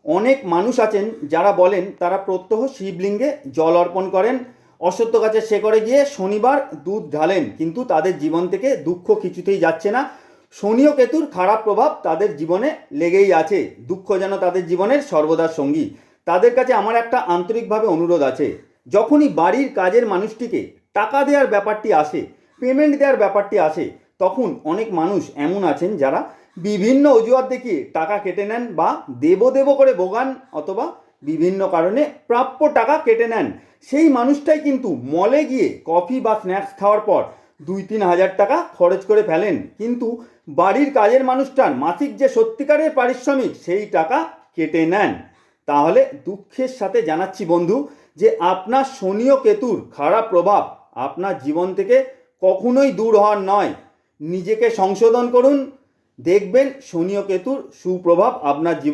অনেক মানুষ আছেন যারা বলেন তারা প্রত্যহ শিবলিঙ্গে জল অর্পণ করেন, অশ্বত্থ গাছের শেকড়ে গিয়ে শনিবার দুধ ঢালেন, কিন্তু তাদের জীবন থেকে দুঃখ কিছুতেই যাচ্ছে না। শনি ও কেতুর খারাপ প্রভাব তাদের জীবনে লেগেই আছে, দুঃখ যেন তাদের জীবনের সর্বদা সঙ্গী। তাদের কাছে আমার একটা আন্তরিকভাবে অনুরোধ আছে, যখনই বাড়ির কাজের মানুষটিকে টাকা দেওয়ার ব্যাপারটি আসে, পেমেন্ট দেওয়ার ব্যাপারটি আসে, তখন অনেক মানুষ এমন আছেন যারা বিভিন্ন অজুহাত দেখিয়ে টাকা কেটে নেন বা দেব দেব করে ভোগান, অথবা বিভিন্ন কারণে প্রাপ্য টাকা কেটে নেন। সেই মানুষটাই কিন্তু মলে গিয়ে কফি বা স্ন্যাক্স খাওয়ার পর 2-3 হাজার টাকা খরচ করে ফেলেন, কিন্তু বাড়ির কাজের মানুষটার মাসিক যে সত্যিকারের পারিশ্রমিক সেই টাকা কেটে নেন। তাহলে দুঃখের সাথে জানাচ্ছি বন্ধু, যে আপনার শনি ও কেতুর খারাপ প্রভাব আপনার জীবন থেকে কখনোই দূর হওয়ার নয়। নিজেকে সংশোধন করুন, দেখবেন শনি ও কেতুর সুপ্রভাব আপনার জীবন